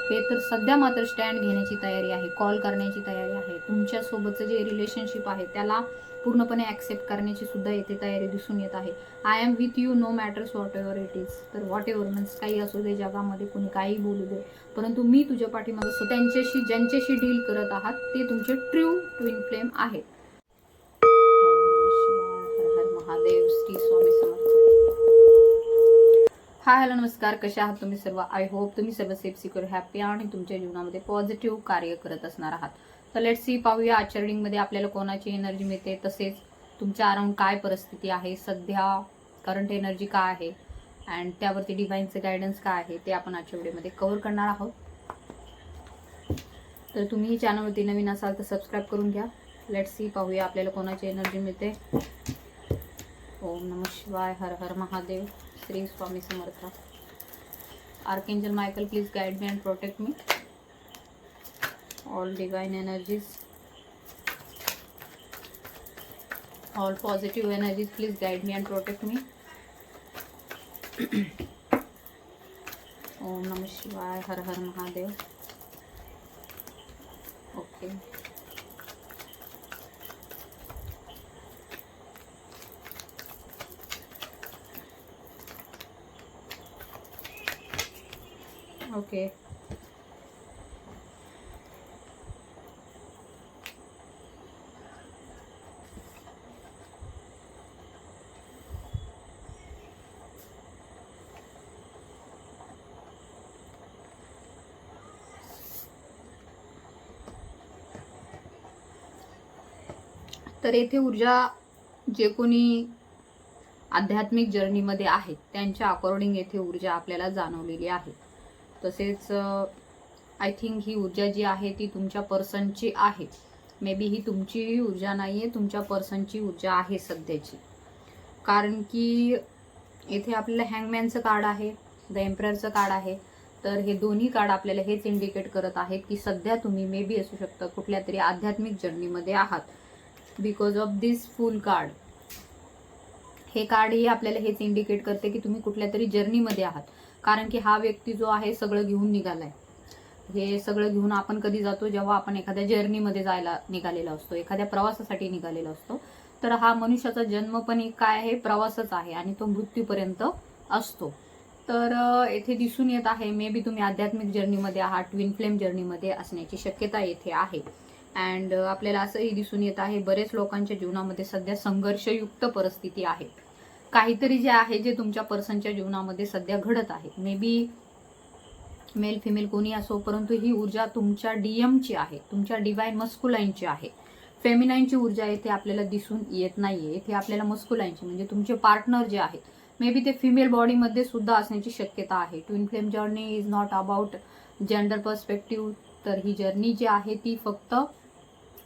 Okay, तर सध्या मात्र स्टँड घेण्याची तयारी आहे, कॉल करण्याची तयारी आहे, तुमच्यासोबतचं जे रिलेशनशिप आहे त्याला पूर्णपणे ॲक्सेप्ट करण्याची सुद्धा येथे तयारी दिसून येत आहे. I am with you no matters whatever it is. तर व्हॉट एव्हर मीन्स काही असू दे जगामध्ये, कोणी काही बोलू दे, परंतु मी तुझ्या पाठीमागे असतो. त्यांच्याशी ज्यांच्याशी डील करत आहात ते तुमचे ट्रू ट्विन फ्लेम आहेत. हर हर महादेव, श्री स्वामी समर्थ. हाय हॅलो नमस्कार, कशा आहात तुम्ही सर्व? आय होप तुम्ही सर्व सेफ सिक्युअर हॅपी आणि तुमच्या जीवनामध्ये पॉझिटिव्ह कार्य करत असणार आहात. तर लेट्स सी, पाहूया आजच्या रीडिंगमध्ये आपल्याला कोणाची एनर्जी मिळते, तसेच तुमच्या अराउंड काय परिस्थिती आहे, सध्या करंट एनर्जी काय आहे अँड त्यावरती डिव्हाइनचं गायडन्स काय आहे ते आपण आजच्या व्हिडिओमध्ये कव्हर करणार आहोत. तर तुम्ही चॅनलवरती नवीन असाल तर सबस्क्राईब करून घ्या. लेट्स सी, पाहूया आपल्याला कोणाची एनर्जी मिळते. ओम नमः शिवाय, हर हर Mahadev, Shri Swami Samarth. Archangel Michael, please guide me and protect me. All divine energies, all positive energies, please guide me and protect me. ओम नमः शिवाय, हर हर महादेव. Okay, okay. तर येथे ऊर्जा जे कोणी आध्यात्मिक जर्नीमध्ये आहेत त्यांच्या अकॉर्डिंग येथे ऊर्जा आपल्याला जाणवलेली आहे. तसेच आय थिंक ही ऊर्जा जी आहे ती तुमच्या पर्सनची आहे. मे बी ही तुमची ऊर्जा नाही आहे, तुमच्या पर्सनची ऊर्जा आहे सध्याची. कारण की येथे आपल्याला हँगमॅनचं कार्ड आहे, द एम्पररचं कार्ड आहे. तर हे दोन्ही कार्ड आपल्याला हेच इंडिकेट करत आहेत की सध्या तुम्ही मे बी असू शकता कुठल्या तरी आध्यात्मिक जर्नीमध्ये आहात. Because of this full card, हे कार्डही आपल्याला हेच इंडिकेट करते की तुम्ही कुठल्या तरी जर्नीमध्ये आहात. कारण की हा व्यक्ती जो आहे सगळं घेऊन निघालाय. हे सगळं घेऊन आपण कधी जातो, जेव्हा आपण एखाद्या जर्नीमध्ये जायला निघालेला असतो, एखाद्या प्रवासासाठी निघालेला असतो. तर हा मनुष्याचा जन्म पण एक काय आहे, प्रवासच आहे आणि तो मृत्यूपर्यंत असतो. तर येथे दिसून येत आहे मे बी तुम्ही आध्यात्मिक जर्नीमध्ये आहात, ट्विन फ्लेम जर्नीमध्ये असण्याची शक्यता येथे आहे. अँड आपल्याला असंही दिसून येत आहे बरेच लोकांच्या जीवनामध्ये सध्या संघर्षयुक्त परिस्थिती आहे. काहीतरी जे आहे जे तुमच्या पर्सनच्या जीवनामध्ये सध्या घडत आहे. मे बी मेल फिमेल कोणी असो, परंतु ही ऊर्जा तुमच्या डीएमची आहे, तुमच्या डिवाइन मस्कुलाइनची आहे. फेमिनाईनची ऊर्जा येथे आपल्याला दिसून येत नाहीये. येथे आपल्याला मस्कुलाइनची म्हणजे तुमचे पार्टनर जे आहेत मे बी ते फिमेल बॉडीमध्ये सुद्धा असण्याची शक्यता आहे. Twin flame journey is not about gender perspective. तर ही जर्नी जी आहे ती फक्त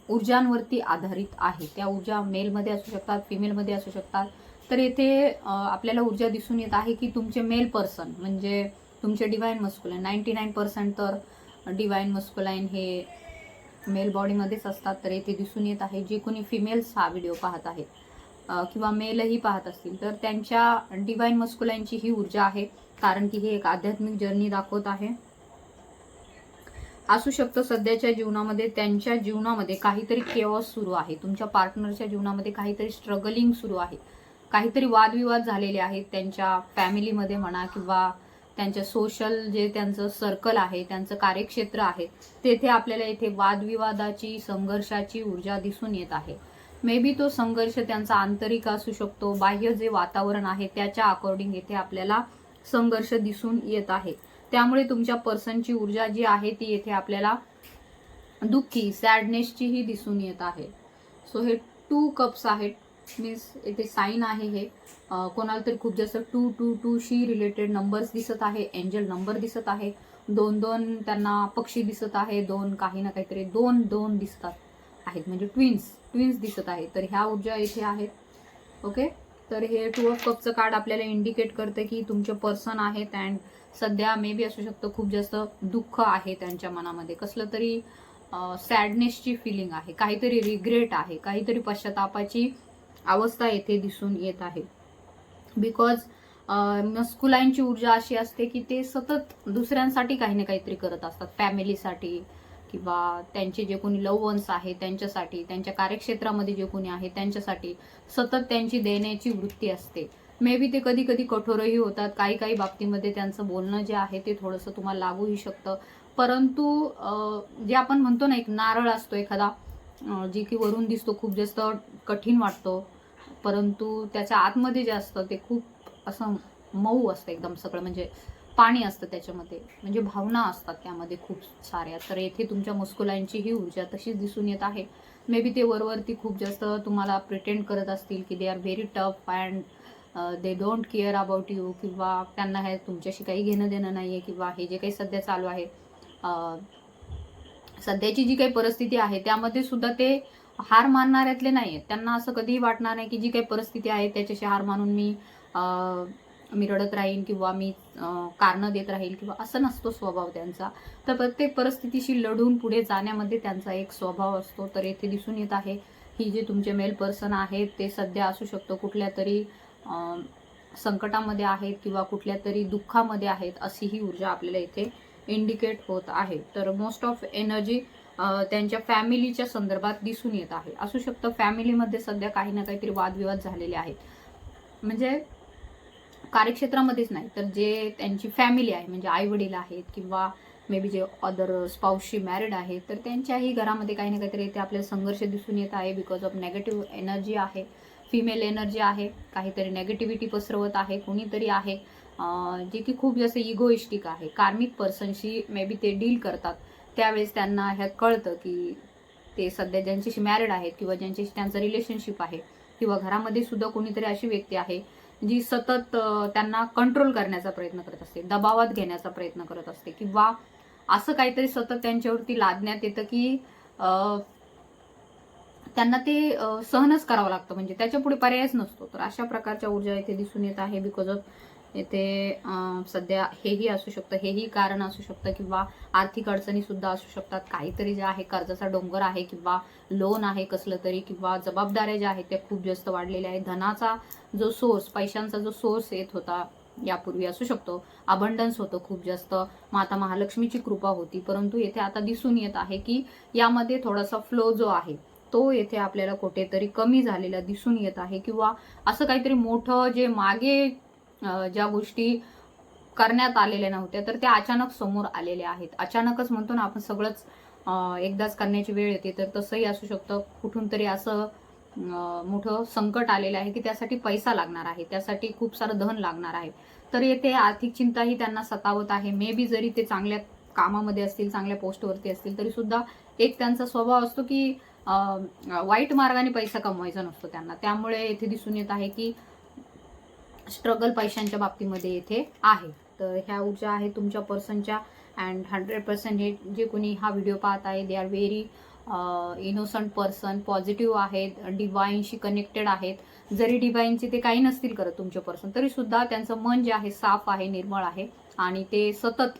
ऊर्जांवरती आधारित आहे. त्या ऊर्जा मेलमध्ये असू शकतात, फिमेलमध्ये असू शकतात. तर येथे आपल्याला ऊर्जा दिसून येत आहे की तुमचे मेल पर्सन म्हणजे तुमचे डिवाइन मस्कुलाइन 99% तर डिवाइन मस्कुलाइन हे मेल बॉडीमध्येच असतात. तर येथे दिसून येत आहे जे कोणी फिमेल्स हा व्हिडिओ पाहत आहेत किंवा मेलही पाहत असतील तर त्यांच्या डिवाइन मस्कुलाइनची ही ऊर्जा आहे. कारण की हे एक आध्यात्मिक जर्नी दाखवत आहे. असू शकतं सध्याच्या जीवनामध्ये त्यांच्या जीवनामध्ये काहीतरी केओस सुरू आहे, तुमच्या पार्टनरच्या जीवनामध्ये काहीतरी स्ट्रगलिंग सुरू आहे, काहीतरी वादविवाद झालेले आहेत त्यांच्या फॅमिलीमध्ये म्हणा किंवा त्यांच्या सोशल जे त्यांचं सर्कल आहे, त्यांचं कार्यक्षेत्र आहे, तेथे आपल्याला इथे वादविवादाची संघर्षाची ऊर्जा दिसून येत आहे. मे बी तो संघर्ष त्यांचा आंतरिक असू शकतो, बाह्य जे वातावरण आहे त्याच्या अकॉर्डिंग इथे आपल्याला संघर्ष दिसून येत आहे. त्यामुळे तुमच्या पर्सनची ऊर्जा जी आहे ती येथे आपल्याला दुःखी सॅडनेसची ही दिसून येत आहे. सो हे 2 कप्स आहेत, मीन्स येथे साईन आहे. हे कोणाला तरी खूप जास्त 222 शी रिलेटेड नंबर्स दिसत आहे, एंजल नंबर दिसत आहे, 2-2 त्यांना पक्षी दिसत आहे, 2 काही ना काहीतरी 2-2 दिसतात आहेत म्हणजे ट्विन्स दिसत आहे. तर ह्या ऊर्जा इथे आहेत. ओके, तर हे 2 ऑफ कपचं कार्ड आपल्याला इंडिकेट करते की तुमचे पर्सन आहेत अँड सध्या मे बी असू शकतं खूप जास्त दुःख आहे त्यांच्या मनामध्ये, कसलं तरी सॅडनेसची फिलिंग आहे, काहीतरी रिग्रेट आहे, काहीतरी पश्चातापाची अवस्था येथे दिसून येत आहे. बिकॉज मस्कुलाईनची ऊर्जा अशी असते की ते सतत दुसऱ्यांसाठी काही ना काहीतरी करत असतात, फॅमिलीसाठी किंवा त्यांचे जे कोणी लव्ह वन्स आहे त्यांच्यासाठी, त्यांच्या कार्यक्षेत्रामध्ये जे कोणी आहे त्यांच्यासाठी सतत त्यांची देण्याची वृत्ती असते. मे बी ते कधी कधी कठोरही होतात, काही काही बाबतीमध्ये त्यांचं बोलणं जे आहे ते थोडंसं तुम्हाला लागूही शकतं. परंतु जे आपण म्हणतो ना, एक नारळ असतो एखादा, जे की वरून दिसतो खूप जास्त कठीण वाटतो, परंतु त्याच्या आतमध्ये जे असतं ते खूप असं मऊ असतं एकदम सगळं, म्हणजे पाणी असतं त्याच्यामध्ये, म्हणजे भावना असतात त्यामध्ये खूप साऱ्या. तर येथे तुमच्या मस्कुलाईनची ही ऊर्जा तशीच दिसून येत आहे. मे बी ते वरवरती खूप जास्त तुम्हाला प्रिटेंड करत असतील की they R very tough and they don't care about you, किंवा त्यांना हे तुमच्याशी काही घेणं देणं नाहीये, किंवा हे जे काही सध्या चालू आहे, सध्याची जी काही परिस्थिती आहे त्यामध्ये सुद्धा ते हार मानणाऱ्यातले नाही आहेत. त्यांना असं कधीही वाटणार नाही की जी काही परिस्थिती आहे त्याच्याशी हार मानून मी रडत राहीन किंवा मी कारणं देत राहील, किंवा असं नसतो स्वभाव त्यांचा. तर प्रत्येक परिस्थितीशी लढून पुढे जाण्यामध्ये त्यांचा एक स्वभाव असतो. तर येथे दिसून येत आहे ही जे तुमचे मेल पर्सन आहेत ते सध्या असू शकतो कुठल्या तरी संकटामध्ये आहेत किंवा कुठल्या तरी दुःखामध्ये आहेत, अशी ही ऊर्जा आपल्याला इथे इंडिकेट होत आहे. तर मोस्ट ऑफ एनर्जी त्यांच्या फॅमिलीच्या संदर्भात दिसून येत आहे. असू शकतं फॅमिलीमध्ये सध्या काही ना काहीतरी वादविवाद झालेले आहेत, म्हणजे कार्यक्षेत्रामध्येच नाही तर जे त्यांची फॅमिली आहे, म्हणजे आई वडील आहेत किंवा may B J other स्पाउसशी married आहेत, तर त्यांच्याही घरामध्ये काही ना काहीतरी इथे आपल्याला संघर्ष दिसून येत आहे. बिकॉज ऑफ नेगेटिव्ह एनर्जी आहे, फिमेल एनर्जी आहे, काहीतरी नेगेटिव्हिटी पसरवत आहे कोणीतरी आहे, जे की खूप जास्त इगोइस्टिक आहे. कार्मिक पर्सनशी मे बी ते डील करतात, त्यावेळेस त्यांना ह्या कळतं की ते सध्या ज्यांच्याशी मॅरिड आहेत किंवा ज्यांच्याशी त्यांचं रिलेशनशिप आहे, किंवा घरामध्ये सुद्धा कोणीतरी अशी व्यक्ती आहे जी सतत त्यांना कंट्रोल करण्याचा प्रयत्न करत असते, दबावात घेण्याचा प्रयत्न करत असते, किंवा असं काहीतरी सतत त्यांच्यावरती लादण्यात येतं की त्यांना ते सहनच करावं लागतं, म्हणजे त्याच्या पुढे पर्यायच नसतो. तर अशा प्रकारच्या ऊर्जा इथे दिसून येत आहे. बिकॉज ऑफ येथे सध्या हेही असू शकतं, हेही कारण असू शकतं, किंवा आर्थिक अडचणी सुद्धा असू शकतात. काहीतरी जे आहे कर्जाचा डोंगर आहे, किंवा लोन आहे कसलं तरी, किंवा जबाबदाऱ्या ज्या आहेत त्या खूप जास्त वाढलेल्या आहेत. धनाचा जो सोर्स, पैशांचा जो सोर्स येत होता यापूर्वी असू शकतो, अबंडन्स होतं खूप जास्त, माता महालक्ष्मीची कृपा होती, परंतु येथे आता दिसून येत आहे की यामध्ये थोडासा फ्लो जो आहे तो येथे आपल्याला कुठेतरी कमी झालेला दिसून येत आहे. किंवा असं काहीतरी मोठं जे मागे ज्या गोष्टी करण्यात आलेल्या नव्हत्या तर त्या अचानक समोर आलेल्या आहेत. अचानकच म्हणतो ना आपण, सगळंच एकदाच करण्याची वेळ येते, तर तसंही असू शकतं. कुठून तरी असं मोठं संकट आलेलं आहे की त्यासाठी पैसा लागणार आहे, त्यासाठी खूप सारं धन लागणार आहे. तर येथे आर्थिक चिंताही त्यांना सतावत आहे. मे बी जरी ते चांगल्या कामामध्ये असतील, चांगल्या पोस्टवरती असतील, तरी सुद्धा एक त्यांचा स्वभाव असतो की वाईट मार्गाने पैसा कमवायचा नसतो त्यांना. त्यामुळे येथे दिसून येत आहे की स्ट्रगल पैशांच्या बाबतीमध्ये येथे आहे. तर ह्या ऊर्जा आहेत तुमच्या पर्सनच्या. अँड 100% हे जे कोणी हा व्हिडिओ पाहत आहे they are very innocent person, positive आहेत, डिवाईनशी कनेक्टेड आहेत. जरी डिवाईनचे ते काही नसतील करत तुमचे पर्सन, तरी सुद्धा त्यांचं मन जे आहे साफ आहे, निर्मळ आहे, आणि ते सतत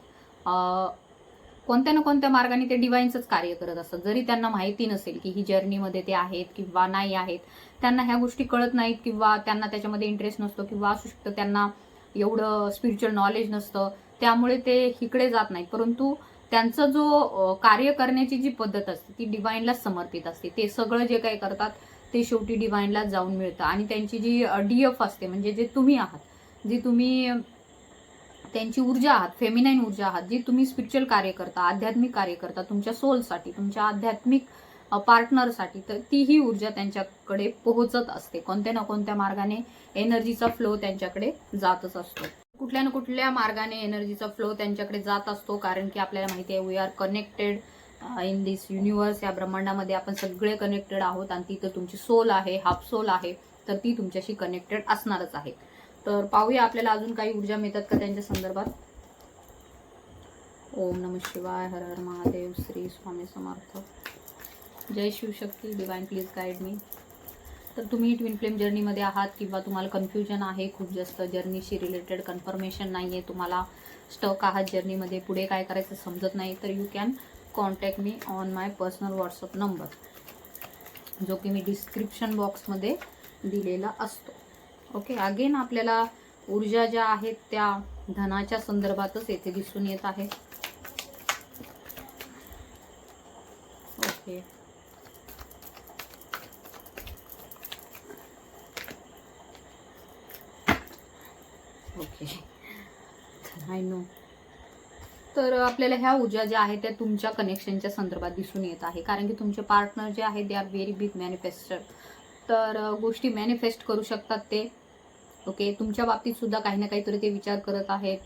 कोणत्या ना कोणत्या मार्गाने ते डिवाईनचंच कार्य करत असतात. जरी त्यांना माहिती नसेल की ही जर्नीमध्ये ते आहेत किंवा नाही आहेत, त्यांना ह्या गोष्टी कळत नाहीत, किंवा त्यांना त्याच्यामध्ये इंटरेस्ट नसतो, किंवा असू शकतं त्यांना एवढं स्पिरिच्युअल नॉलेज नसतं, त्यामुळे ते इकडे जात नाही. परंतु त्यांचं जो कार्य करण्याची जी पद्धत असते ती डिवाईनलाच समर्पित असते. ते सगळं जे काही करतात ते शेवटी डिवाईनलाच जाऊन मिळतं. आणि त्यांची जी डीएफ असते, म्हणजे जे तुम्ही आहात, जी तुम्ही त्यांची ऊर्जा आहात, फेमिनाईन ऊर्जा आहात, जी तुम्ही स्पिरिच्युअल कार्य करता, आध्यात्मिक कार्य करता, तुमच्या सोलसाठी, तुमच्या आध्यात्मिक पार्टनरसाठी, तर ती ही ऊर्जा त्यांच्याकडे पोहोचत असते. कोणत्या ना कोणत्या मार्गाने एनर्जीचा फ्लो त्यांच्याकडे जातच असतो. कुठल्या ना कुठल्या मार्गाने एनर्जीचा फ्लो त्यांच्याकडे जात असतो, कारण की आपल्याला माहिती आहे we are connected in this universe. या ब्रह्मांडामध्ये आपण सगळे कनेक्टेड आहोत, आणि तिथं तुमची सोल आहे, हाफ सोल आहे, तर ती तुमच्याशी कनेक्टेड असणारच आहे. तर पाहूया आपल्याला अजून काही ऊर्जा मिळतात का त्यांच्या संदर्भात. ओम नमः शिवाय, हर हर महादेव, श्री स्वामी समर्थ, जय Shivshakti. Divine please guide me. तर तुम्ही ट्विन फ्लेम जर्नीमध्ये आहात, किंवा तुम्हाला कन्फ्युजन आहे खूप जास्त, जर्नीशी रिलेटेड कन्फर्मेशन नाही आहे, तुम्हाला स्टक आहात जर्नीमध्ये, पुढे काय करायचं समजत नाही, तर you can contact me on my personal WhatsApp number, जो की मी डिस्क्रिप्शन बॉक्समध्ये दिलेला असतो. ओके. अगेन आपल्याला ऊर्जा ज्या आहेत त्या धनाच्या संदर्भातच येथे दिसून येत आहे. Okay, okay, I know. तर आपल्याला ह्या ऊर्जा ज्या आहेत त्या तुमच्या कनेक्शनच्या संदर्भात दिसून येत आहे, कारण की तुमचे पार्टनर जे आहे दे आर व्हेरी बिग मॅनिफेस्टर. तर गोष्टी मॅनिफेस्ट करू शकतात ते. ओके, तुमच्या बाबतीत सुद्धा काही ना काहीतरी ते विचार करत आहेत.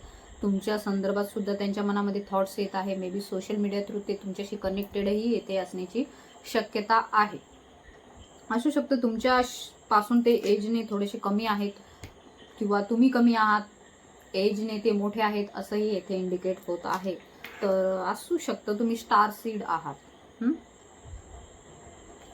तुमच्या संदर्भात सुद्धा त्यांच्या मनामध्ये थॉट्स येत आहे. May be social media through ते तुमच्याशी कनेक्टेडही येते असण्याची शक्यता आहे. असू शकतं तुमच्या पासून ते एजने थोडेसे कमी आहेत किंवा तुम्ही कमी आहात, एजने ते मोठे आहेत असंही येथे इंडिकेट होत आहे. तर असू शकतं तुम्ही स्टार सीड आहात.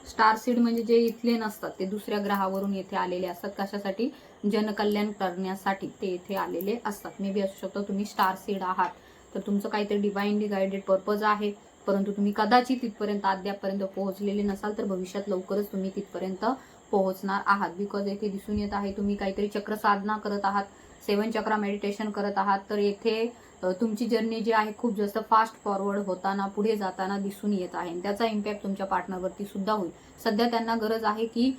स्टार सीड म्हणजे जे इथले नसतात ते दुसऱ्या ग्रहावरून येथे आलेले असतात. कशासाठी? जनकल्याण करण्यासाठी ते येथे आलेले असतात. मे बी असू शकतं तुम्ही स्टार सीड आहात. तर तुमचं काहीतरी डिवाइनली गायडेड पर्पज आहे, परंतु तुम्ही कदाचित तिथपर्यंत अद्यापपर्यंत पोहोचलेले नसाल. तर भविष्यात लवकरच तुम्ही तिथपर्यंत पोहोचणार आहात. बिकॉज येथे दिसून येत आहे तुम्ही काहीतरी चक्र साधना करत आहात, 7 चक्रा मेडिटेशन करत आहात. तर येथे तुमची जर्नी जी आहे खूप जास्त फास्ट फॉरवर्ड होताना, पुढे जाताना दिसून येत आहे. त्याचा इम्पॅक्ट तुमच्या पार्टनरवरती सुद्धा होईल. सध्या त्यांना गरज आहे की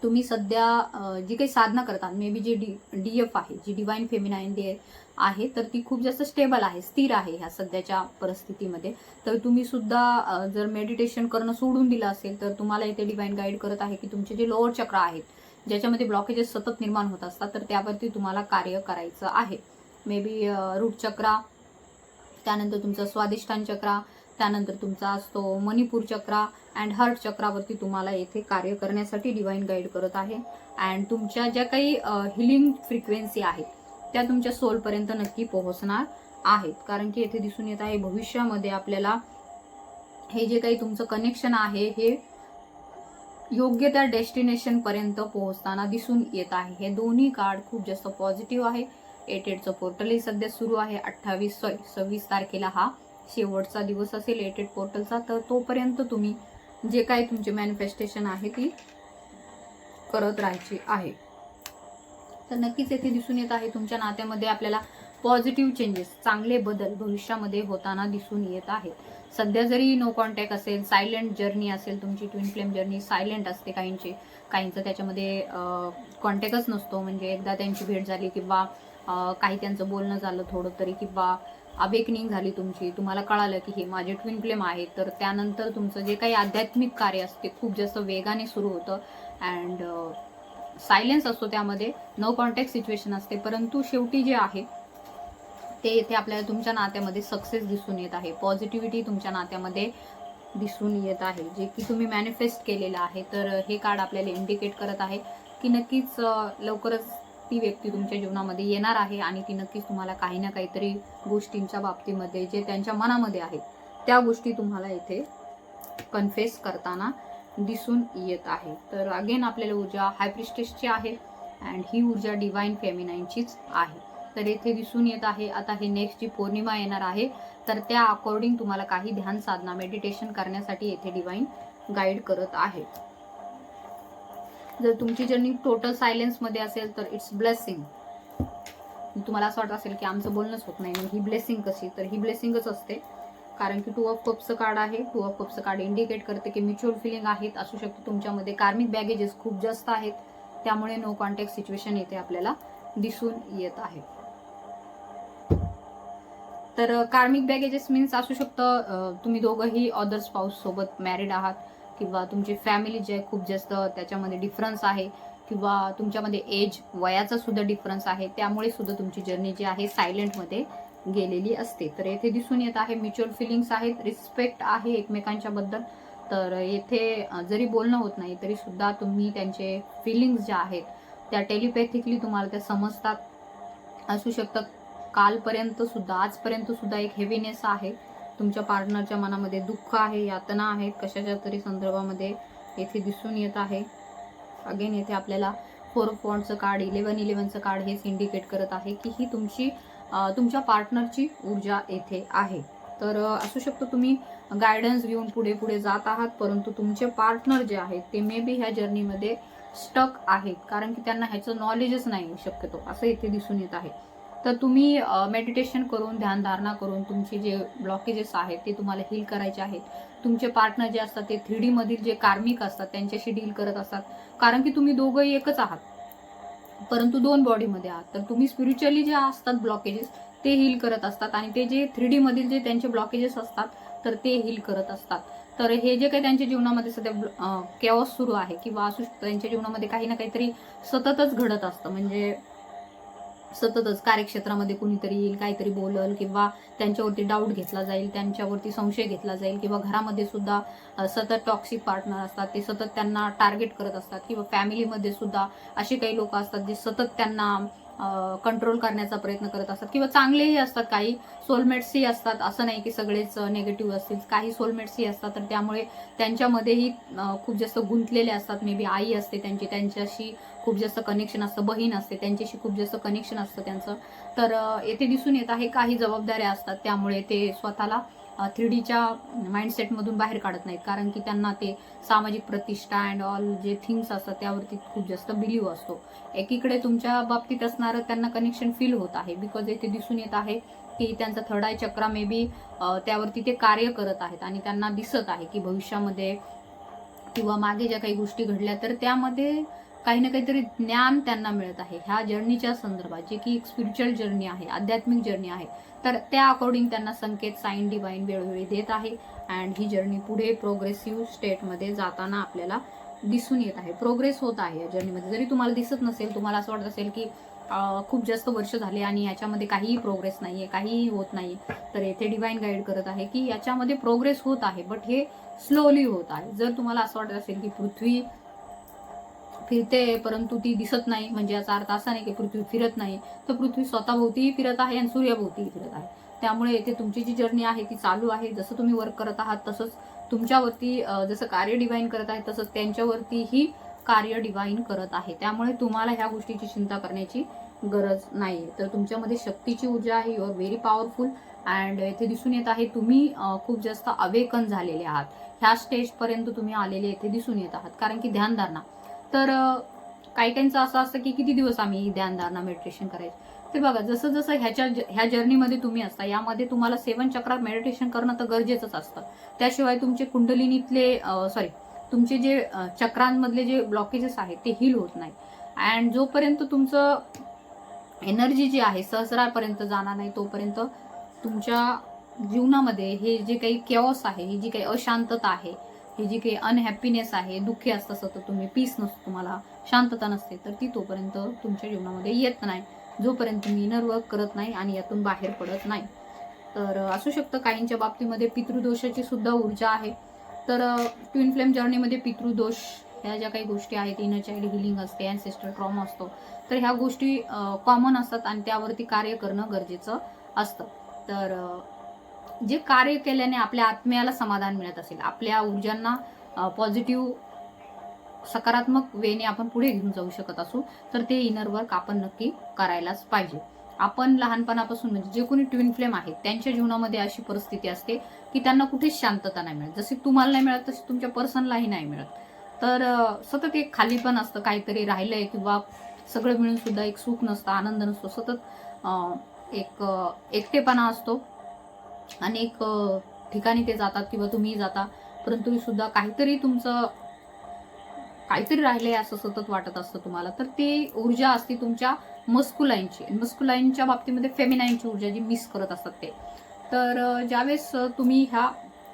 तुम्ही सध्या जी काही साधना करतात, मे बी जी DF आहे, जी डिवाइन फेमिनाइन आहे, तर ती खूप जास्त स्टेबल आहे, स्थिर आहे ह्या सध्याच्या परिस्थितीमध्ये. तर तुम्ही सुद्धा जर मेडिटेशन करणं सोडून दिलं असेल तर तुम्हाला इथे डिवाइन गाईड करत आहे की तुमचे जे लोअर चक्र आहेत, ज्याच्यामध्ये ब्लॉकेजेस सतत निर्माण होत असतात, तर त्यावरती तुम्हाला कार्य करायचं आहे. मे बी रूट चक्रा, त्यानंतर तुमचा स्वादिष्टान चक्रा, त्यानंतर तुमचा असतो मणिपूर चक्रा अँड हार्ट चक्रावरती तुम्हाला येथे कार्य करण्यासाठी डिवाइन गाईड करत आहे. अँड तुमच्या ज्या काही हिलिंग फ्रिक्वेन्सी आहेत त्या तुमच्या सोलपर्यंत नक्की पोहोचणार आहेत. कारण की येथे दिसून येत आहे भविष्यामध्ये आपल्याला हे जे काही तुमचं कनेक्शन आहे हे योग्य त्या डेस्टिनेशन पर्यंत पोहोचताना दिसून येत आहे. हे दोन्ही कार्ड खूप जास्त पॉझिटिव्ह आहे. 8/8चं पोर्टलही सध्या सुरू आहे. 26 तारखेला हा शेवटचा दिवस असेल 8/8 पोर्टलचा. तर तोपर्यंत तुम्ही जे काही तुमचे मॅनिफेस्टेशन आहे ती करत राहायची आहे. तर नक्कीच येथे दिसून येत आहे तुमच्या नात्यामध्ये आपल्याला पॉझिटिव्ह चेंजेस, चांगले बदल भविष्यामध्ये होताना दिसून येत आहेत. सध्या जरी नो कॉन्टॅक्ट असेल, सायलेंट जर्नी असेल, तुमची ट्विन फ्लेम जर्नी सायलेंट असते, काहींचं त्याच्यामध्ये कॉन्टॅक्टच नसतो. म्हणजे एकदा त्यांची भेट झाली किंवा काही त्यांचं बोलणं झालं थोडं तरी, किंवा अवेकनिंग झाली तुमची, तुम्हाला कळालं की हे माझे ट्विन फ्लेम आहे, तर त्यानंतर तुमचं जे काही आध्यात्मिक कार्य असते खूप जास्त वेगाने सुरू होतं. अँड सायलेन्स असतो, त्यामध्ये नो कॉन्टॅक्ट सिच्युएशन असते, परंतु शेवटी जे आहे ते येथे आपल्याला तुमच्या नात्यामध्ये सक्सेस दिसून येत आहे. पॉझिटिव्हिटी तुमच्या नात्यामध्ये दिसून येत आहे, जे की तुम्ही मॅनिफेस्ट केलेलं आहे. तर हे कार्ड आपल्याला इंडिकेट करत आहे की नक्कीच लवकरच ती व्यक्ती तुमच्या जीवनामध्ये येणार आहे आणि ती नक्कीच तुम्हाला काही ना काहीतरी गोष्टींच्या बाबतीमध्ये जे त्यांच्या मनामध्ये आहेत त्या गोष्टी तुम्हाला इथे कन्फेस करताना दिसून येत आहे. तर अगेन आपल्याला ऊर्जा हाय प्रिस्टेसची आहे अँड ही ऊर्जा डिवाइन फेमिनाइनचीच आहे. तर येथे दिसून येत आहे आता हे नेक्स्ट जी पौर्णिमा येणार आहे तर त्या अकॉर्डिंग तुम्हाला काही ध्यान साधना मेडिटेशन करण्यासाठी येथे डिवाइन गाईड करत आहे. जर तुमची जर्नी टोटल सायलेन्समध्ये असेल तर इट्स ब्लेसिंग. तुम्हाला असं वाटत असेल की आमचं बोलणंच होत नाही, मग ही ब्लेसिंग कशी? तर ही ब्लेसिंगच असते, कारण की 2 ऑफ कप्सचं कार्ड आहे. 2 ऑफ कप्सचं कार्ड इंडिकेट करते की म्युच्युअल फिलिंग आहेत. असू शकतं तुमच्यामध्ये कार्मिक बॅगेजेस खूप जास्त आहेत, त्यामुळे नो कॉन्टॅक्ट सिच्युएशन येथे आपल्याला दिसून येत आहे. तर कार्मिक बॅगेजेस मीन्स असू शकतं तुम्ही दोघंही अदर स्पाऊस सोबत मॅरिड आहात, किंवा तुमची फॅमिली जे खूप जास्त त्याच्यामध्ये डिफरन्स आहे, किंवा तुमच्यामध्ये एज वयाचा सुद्धा डिफरन्स आहे, त्यामुळे सुद्धा तुमची जर्नी जी आहे सायलेंटमध्ये गेलेली असते. तर येथे दिसून येत आहे म्युच्युअल फिलिंग्स आहेत, रिस्पेक्ट आहे एकमेकांच्या बद्दल. तर येथे जरी बोलणं होत नाही तरी सुद्धा तुम्ही त्यांचे फिलिंग्स ज्या आहेत त्या टेलिपॅथिकली तुम्हाला त्या समजतात. असू शकतं कालपर्यंत सुद्धा, आजपर्यंत सुद्धा एक हेवीनेस आहे तुमच्या पार्टनरच्या मनामध्ये, दुःख आहे, यातना आहेत कशाच्या तरी संदर्भामध्ये येथे दिसून येत आहे. अगेन येथे आपल्याला 4 ऑफ वॉन्ड्सचं कार्ड, 11-11चं कार्ड हेच इंडिकेट करत आहे की ही तुमच्या पार्टनरची ऊर्जा येथे आहे. तर असू शकतं तुम्ही गायडन्स घेऊन पुढे पुढे जात आहात, परंतु तुमचे पार्टनर जे आहेत ते मे बी ह्या जर्नीमध्ये स्टक आहेत, कारण की त्यांना ह्याचं नॉलेजच नाही शक्यतो, असं इथे दिसून येत आहे. तर तुम्ही मेडिटेशन करून, ध्यानधारणा करून तुमचे जे ब्लॉकेजेस आहेत ते तुम्हाला हील करायचे आहेत. तुमचे पार्टनर जे असतात ते 3D मधील जे कार्मिक असतात त्यांच्याशी डील करत असतात, कारण की तुम्ही दोघंही एकच आहात, परंतु 2 बॉडीमध्ये आहात. तर तुम्ही स्पिरिच्युअली जे असतात ब्लॉकेजेस ते हील करत असतात, आणि ते जे 3D मधील जे त्यांचे ब्लॉकेजेस असतात तर ते हील करत असतात. तर हे जे काही त्यांच्या जीवनामध्ये सध्या केओस सुरू आहे, किंवा असू शकतं त्यांच्या जीवनामध्ये काही ना काहीतरी सततच घडत असतं, म्हणजे सततच कार्यक्षेत्रामध्ये कुणीतरी येईल, काहीतरी बोलल, किंवा त्यांच्यावरती डाऊट घेतला जाईल, त्यांच्यावरती संशय घेतला जाईल, किंवा घरामध्ये सुद्धा सतत टॉक्सिक पार्टनर असतात, ते सतत त्यांना टार्गेट करत असतात, किंवा फॅमिलीमध्ये सुद्धा असे काही लोक असतात जे सतत त्यांना कंट्रोल करण्याचा प्रयत्न करत असतात, किंवा चांगलेही असतात, काही सोलमेट्सही असतात, असं नाही की सगळेच निगेटिव्ह असतील, काही सोलमेट्सही असतात. तर त्यामुळे त्यांच्यामध्येही खूप जास्त गुंतलेले असतात. मे बी आई असते त्यांच्याशी खूप जास्त कनेक्शन असतं, बहीण असते त्यांच्याशी खूप जास्त कनेक्शन असतं त्यांचं. तर येथे दिसून येत आहे काही जबाबदाऱ्या असतात, त्यामुळे ते स्वतःला 3Dच्या माइंडसेटमधून बाहेर काढत नाहीत, कारण की त्यांना ते सामाजिक प्रतिष्ठा अँड ऑल जे थिंग्स असतात त्यावरती खूप जास्त बिलीव्ह असतो. एकीकडे तुमच्या बाबतीत असणारं त्यांना कनेक्शन फील होत आहे, बिकॉज येथे दिसून येत आहे की त्यांचा third I chakra may be त्यावरती ते कार्य करत आहेत, आणि त्यांना दिसत आहे की भविष्यामध्ये किंवा मागे ज्या काही गोष्टी घडल्या तर त्यामध्ये काही ना काहीतरी ज्ञान त्यांना मिळत आहे ह्या जर्नीच्या संदर्भात, जे की एक स्पिरिच्युअल जर्नी आहे, आध्यात्मिक जर्नी आहे. तर त्या अकॉर्डिंग त्यांना संकेत साईन डिवाइन वेळोवेळी देत आहे, अँड ही जर्नी पुढे प्रोग्रेसिव्ह स्टेटमध्ये जाताना आपल्याला दिसून येत आहे. प्रोग्रेस होत आहे या जर्नीमध्ये. जरी तुम्हाला दिसत नसेल, तुम्हाला असं वाटत असेल की खूप जास्त वर्ष झाले आणि याच्यामध्ये काहीही प्रोग्रेस नाहीये, काहीही होत नाही, तर येथे डिवाइन गाईड करत आहे की याच्यामध्ये प्रोग्रेस होत आहे, बट हे स्लोली होत आहे. जर तुम्हाला असं वाटत असेल की पृथ्वी फिरते परंतु ती दिसत नाही, म्हणजे याचा अर्थ असा नाही की पृथ्वी फिरत नाही, तर पृथ्वी स्वतःभोवतीही फिरत आहे आणि सूर्याभोवतीही फिरत आहे. त्यामुळे येथे तुमची जी जर्नी आहे ती चालू आहे. जसं तुम्ही वर्क करत आहात तसंच तुमच्यावरती जसं कार्य डिवाइन करत आहे तसंच त्यांच्यावरतीही कार्य डिवाइन करत आहे. त्यामुळे तुम्हाला ह्या गोष्टीची चिंता करण्याची गरज नाही. तर तुमच्यामध्ये शक्तीची ऊर्जा आहे, you are very powerful, and येथे दिसून येत आहे तुम्ही खूप जास्त अवेकन झालेले आहात. ह्या स्टेजपर्यंत तुम्ही आलेले येथे दिसून येत आहात, कारण की ध्यानधारणा. तर काही काहींचं असं असतं की किती दिवस आम्ही ध्यानधारणा मेडिटेशन करायचं. ते बघा, जसं जसं ह्या जर्नीमध्ये तुम्ही असता, यामध्ये तुम्हाला 7 चक्रात मेडिटेशन करणं तर गरजेचंच असतं. त्याशिवाय तुमचे कुंडलिनीतले तुमचे जे चक्रांमधले जे ब्लॉकेजेस आहेत ते हील होत नाही. अँड जोपर्यंत तुमचं एनर्जी जी आहे सहस्रापर्यंत जाणार नाही, तोपर्यंत तुमच्या जीवनामध्ये हे जे काही केओस आहे, ही जी काही अशांतता आहे, ही जी काही अनहॅपीनेस आहे, दुःखी असतं सतत तुम्ही, पीस नसतो तुम्हाला, शांतता नसते, तर ती तोपर्यंत तुमच्या जीवनामध्ये येत नाही, जोपर्यंत तुम्ही इनर वर्क करत नाही आणि यातून बाहेर पडत नाही. तर असू शकतं काहींच्या बाबतीमध्ये पितृदोषाची सुद्धा ऊर्जा आहे. तर ट्विन फ्लेम जर्नीमध्ये पितृदोष ह्या ज्या काही गोष्टी आहेत, इनर चाइल्ड हिलिंग असते, अँसेस्टर ट्रॉमा असतो, तर ह्या गोष्टी कॉमन असतात आणि त्यावरती कार्य करणं गरजेचं असतं. तर जे कार्य केल्याने आपल्या आत्म्याला समाधान मिळत असेल, आपल्या ऊर्जांना पॉझिटिव्ह सकारात्मक वेने आपण पुढे घेऊन जाऊ शकत असू, तर ते इनर वर्क आपण नक्की करायलाच पाहिजे. आपण लहानपणापासून, म्हणजे जे कोणी ट्विन फ्लेम आहेत त्यांच्या जीवनामध्ये अशी परिस्थिती असते की त्यांना कुठेच शांतता नाही मिळत. जशी तुम्हाला नाही मिळत तशी तुमच्या पर्सनलाही नाही मिळत. तर सतत एक खालीपण असतं, काहीतरी राहिलंय, किंवा सगळं मिळून सुद्धा एक सुख नसतं, आनंद नसतो, सतत एक एकटेपणा असतो. अनेक ठिकाणी ते जातात किंवा तुम्ही जाता, परंतु सुद्धा काहीतरी तुमचं काहीतरी राहिलंय असं सतत वाटत असतं तुम्हाला. तर ती ऊर्जा असते तुमच्या मस्कुलाईनच्या बाबतीमध्ये फेमिनाईनची ऊर्जा जी मिस करत असतात ते. तर ज्यावेळेस तुम्ही ह्या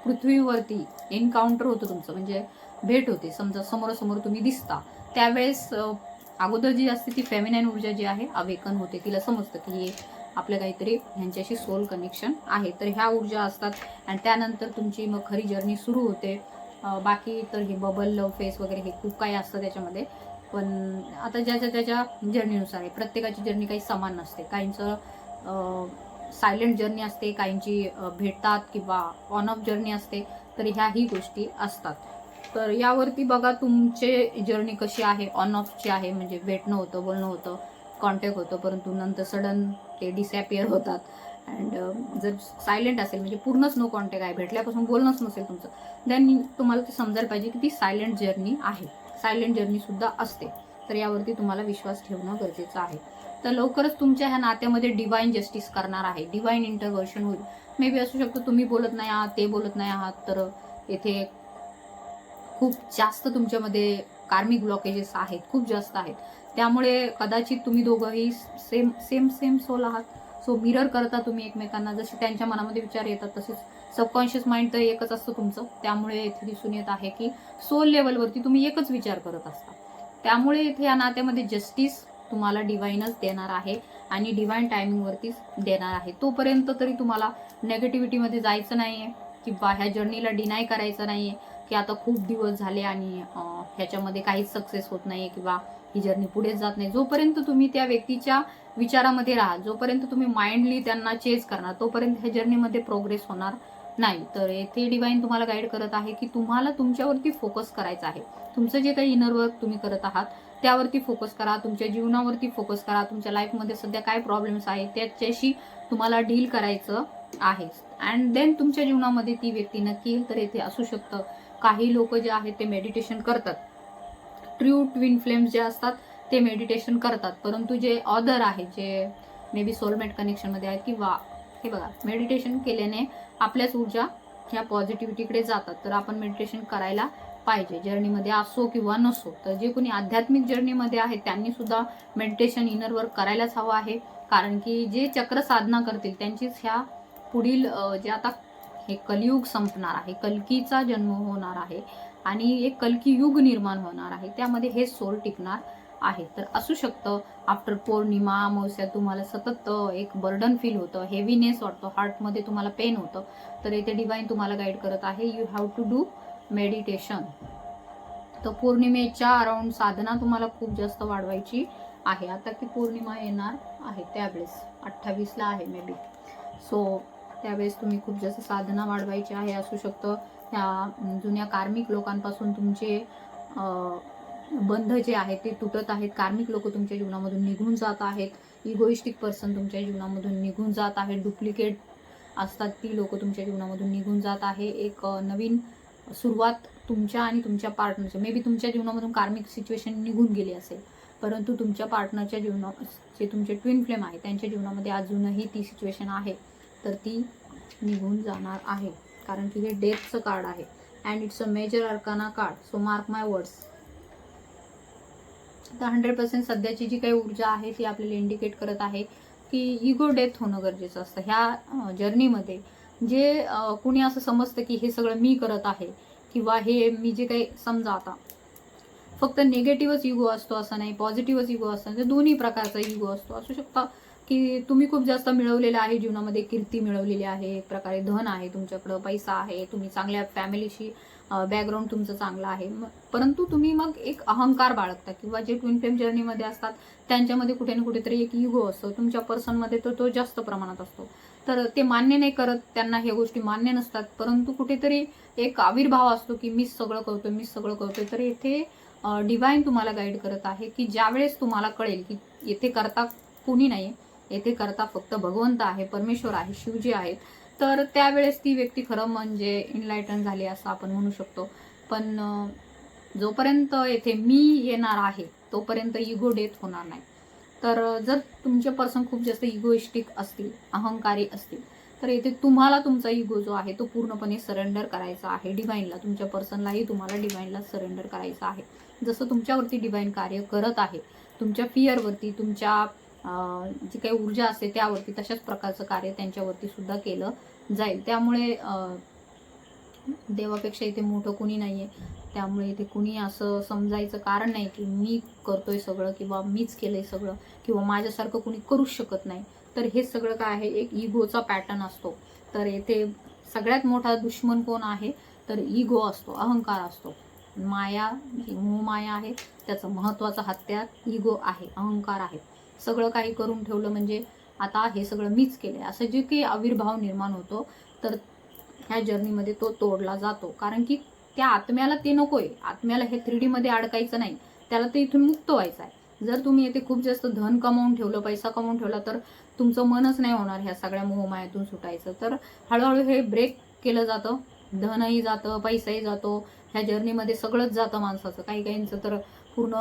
पृथ्वीवरती एन्काउंटर होतं तुमचं, म्हणजे भेट होते, समजा समोरासमोर तुम्ही दिसता, त्यावेळेस अगोदर जी असते ती फेमिनाईन ऊर्जा जी आहे अवेकन होते, तिला समजतं की हे आपलं काहीतरी ह्यांच्याशी सोल कनेक्शन आहे. तर ह्या ऊर्जा असतात, आणि त्यानंतर तुमची मग खरी जर्नी सुरू होते. बाकी तर हे बबल लव फेस वगैरे हे खूप काही असतं त्याच्यामध्ये, पण आता ज्याच्या त्याच्या जर्नीनुसार आहे. प्रत्येकाची जर्नी काही समान नसते. काहींचं सायलेंट जर्नी असते, काहींची भेटतात किंवा ऑन ऑफ जर्नी असते. तर ह्याही गोष्टी असतात. तर यावरती बघा तुमचे जर्नी कशी आहे. ऑन ऑफची आहे, म्हणजे भेटणं होतं, बोलणं होतं, कॉन्टॅक्ट होतं, परंतु नंतर सडन ते डिसॅपियर होतात. अँड जर सायलेंट असेल, म्हणजे पूर्णच नो कॉन्टॅक्ट आहे, भेटल्यापासून बोलणंच नसेल तुमचं, देन तुम्हाला ते समजायला पाहिजे की ती सायलेंट जर्नी आहे. सायलेंट जर्नी सुद्धा असते. तर यावरती तुम्हाला विश्वास ठेवणं गरजेचं आहे. तर लवकरच तुमच्या ह्या नात्यामध्ये डिवाइन जस्टिस करणार आहे, डिवाइन इंटरव्हर्शन होईल. मे बी असू शकतं तुम्ही बोलत नाही आहात, ते बोलत नाही आहात, तर येथे खूप जास्त तुमच्यामध्ये कार्मिक ब्लॉकेजेस आहेत, खूप जास्त आहेत. त्यामुळे कदाचित तुम्ही दोघंही सेम सेम सेम सोल आहात. सो मिरर करता तुम्ही एकमेकांना. जसे त्यांच्या मनामध्ये विचार येतात तसेच सबकॉन्शियस माइंड तर एकच असतं तुमचं. त्यामुळे इथे दिसून येत आहे की सोल लेवलवरती तुम्ही एकच विचार करत असता. त्यामुळे इथे या नात्यामध्ये जस्टिस तुम्हाला डिवाइनच देणार आहे आणि डिवाइन टायमिंगवरतीच देणार आहे. तोपर्यंत तरी तुम्हाला नेगेटिव्हिटीमध्ये जायचं नाहीये किंवा ह्या जर्नीला डिनाय करायचं नाहीये की आता खूप दिवस झाले आणि ह्याच्यामध्ये काहीच सक्सेस होत नाहीये किंवा ही जर्नी पुढेच जात नाही. जोपर्यंत तुम्ही त्या व्यक्तीच्या विचारामध्ये राहा, जोपर्यंत तुम्ही माइंडली त्यांना चेज करणार, तोपर्यंत ह्या जर्नीमध्ये प्रोग्रेस होणार नाही. तर येथे डिवाइन तुम्हाला गाईड करत आहे की तुम्हाला तुमच्यावरती फोकस करायचा आहे. तुमचं जे काही इनर वर्क तुम्ही करत आहात त्यावरती फोकस करा, तुमच्या जीवनावरती फोकस करा. तुमच्या लाईफमध्ये सध्या काय प्रॉब्लेम्स आहेत त्याच्याशी तुम्हाला डील करायचं आहे. अँड देन तुमच्या जीवनामध्ये ती व्यक्ती नक्की येईल. तर येथे असू शकतं काही लोक जे आहेत ते मेडिटेशन करतात, ट्रू ट्विन फ्लेम्स जे असतात ते मेडिटेशन करतात, परंतु जे ऑदर आहे, जे मे बी सोलमेट कनेक्शनमध्ये आहेत किंवा हे बघा, मेडिटेशन केल्याने आपल्याच ऊर्जा ह्या पॉझिटिव्हिटीकडे जातात. तर आपण मेडिटेशन करायला पाहिजे, जर्नीमध्ये असो किंवा नसो. तर जे कोणी आध्यात्मिक जर्नीमध्ये आहेत त्यांनी सुद्धा मेडिटेशन, इनर वर्क करायलाच हवं आहे. कारण की जे चक्र साधना करतील त्यांचीच ह्या पुढील जे आता हे कलियुग संपणार आहे, कल्कीचा जन्म होणार आहे आणि एक कल्की युग निर्माण होणार आहे, त्यामध्ये हे सोल टिकणार आहे. तर असू शकतं आफ्टर पौर्णिमा अमावस्या तुम्हाला सतत एक बर्डन फील होतं, हेवीनेस वाटतो, हार्टमध्ये तुम्हाला पेन होतं. तर इथे डिवाइन तुम्हाला गाईड करत आहे, you have to do meditation. तर पौर्णिमेच्या अराउंड साधना तुम्हाला खूप जास्त वाढवायची आहे. आता की पौर्णिमा येणार आहे त्यावेळेस 28ला आहे मे बी. सो त्यावेळेस तुम्ही खूप जास्त साधना वाढवायची आहे. असू शकतं ह्या जुन्या कार्मिक लोकांपासून तुमचे बंध जे आहेत ते तुटत आहेत. कार्मिक लोक तुमच्या जीवनामधून निघून जात आहेत. इगोइस्टिक पर्सन तुमच्या जीवनामधून निघून जात आहेत. डुप्लिकेट असतात ती लोक तुमच्या जीवनामधून निघून जात आहे. एक नवीन सुरुवात तुमच्या आणि तुमच्या पार्टनरच्या, मे बी तुमच्या जीवनामधून कार्मिक सिच्युएशन निघून गेली असेल, परंतु तुमच्या पार्टनरच्या जीवनात जे तुमचे ट्विन फ्लेम आहे त्यांच्या जीवनामध्ये अजूनही ती सिच्युएशन आहे, तर ती निघून जाणार आहे. कारण की हे डेथचं कार्ड आहे and it's a major arcana card. So mark my words. तर 100% सध्याची जी काही ऊर्जा आहे ती आपल्याला इंडिकेट करत आहे की इगो डेथ होणं गरजेचं असतं ह्या जर्नीमध्ये. जे कुणी असं समजतं की हे सगळं मी करत आहे किंवा हे मी जे काही, समजा आता फक्त निगेटिव्हच इगो असतो असं नाही, पॉझिटिव्हच इगो असतो, म्हणजे दोन्ही प्रकारचा इगो असतो. असू शकता की तुम्ही खूप जास्त मिळवलेलं आहे जीवनामध्ये, कीर्ती मिळवलेली आहे, एक प्रकारे धन आहे तुमच्याकडं, पैसा आहे, तुम्ही चांगल्या फॅमिलीशी बॅकग्राऊंड तुमचं चांगलं आहे, परंतु तुम्ही मग एक अहंकार बाळगता किंवा जे ट्विन फ्लेम जर्नीमध्ये असतात त्यांच्यामध्ये कुठे ना कुठेतरी एक इगो असतो तुमच्या पर्सनमध्ये, तर तो जास्त प्रमाणात असतो. तर ते मान्य नाही करत, त्यांना ह्या गोष्टी मान्य नसतात, परंतु कुठेतरी एक आविर्भाव असतो की मीच सगळं करतोय, मीच सगळं करतोय. तर येथे डिवाइन तुम्हाला गाईड करत आहे की ज्यावेळेस तुम्हाला कळेल की येथे करता कोणी नाही, येथे करता फक्त भगवंत आहे, परमेश्वर आहे, शिवजी आहेत, तर त्यावेळेस ती व्यक्ती खरं म्हणजे इनलायटन झाली असं आपण म्हणू शकतो. पण जोपर्यंत येथे मी येणार आहे तोपर्यंत इगो डेथ होणार नाही. तर जर तुमचे पर्सन खूप जास्त इगोइस्टिक असतील, अहंकारी असतील, तर येथे तुम्हाला तुमचा इगो जो आहे तो पूर्णपणे सरेंडर करायचा आहे डिवाइनला. तुमच्या पर्सनलाही तुम्हाला डिवाइनला सरेंडर करायचं आहे. जसं तुमच्यावरती डिवाइन कार्य करत आहे, तुमच्या फिअरवरती, तुमच्या जी काही ऊर्जा असते त्यावरती, तशाच प्रकारचं कार्य त्यांच्यावरती सुद्धा केलं जाईल. त्यामुळे देवापेक्षा इथे मोठं कुणी नाहीये. त्यामुळे इथे कुणी असं समजायचं कारण नाही की मी करतोय सगळं किंवा मीच केलंय सगळं किंवा माझ्यासारखं कुणी करूच शकत नाही. तर हे सगळं काय आहे, एक इगोचा पॅटर्न असतो. तर येथे सगळ्यात मोठा दुश्मन कोण आहे, तर इगो असतो, अहंकार असतो. माया, जी मोहमाया आहे, त्याचं महत्त्वाचं हत्यार इगो आहे, अहंकार आहे. सगळं काही करून ठेवलं म्हणजे आता हे सगळं मीच केलंय असं जे काही आविर्भाव निर्माण होतो, तर ह्या जर्नीमध्ये तो तोडला जातो. कारण की त्या आत्म्याला ते नकोय, आत्म्याला हे 3D मध्ये अडकायचं नाही, त्याला ते इथून मुक्त व्हायचं आहे. जर तुम्ही येथे खूप जास्त धन कमावून ठेवलं, पैसा कमावून ठेवला, तर तुमचं मनच नाही होणार ह्या सगळ्या मोहमायातून सुटायचं. तर हळूहळू हे ब्रेक केलं जातं, धनही जातं, पैसाही जातो, ह्या जर्नीमध्ये सगळंच जातं माणसाचं. काही काहींचं तर पूर्ण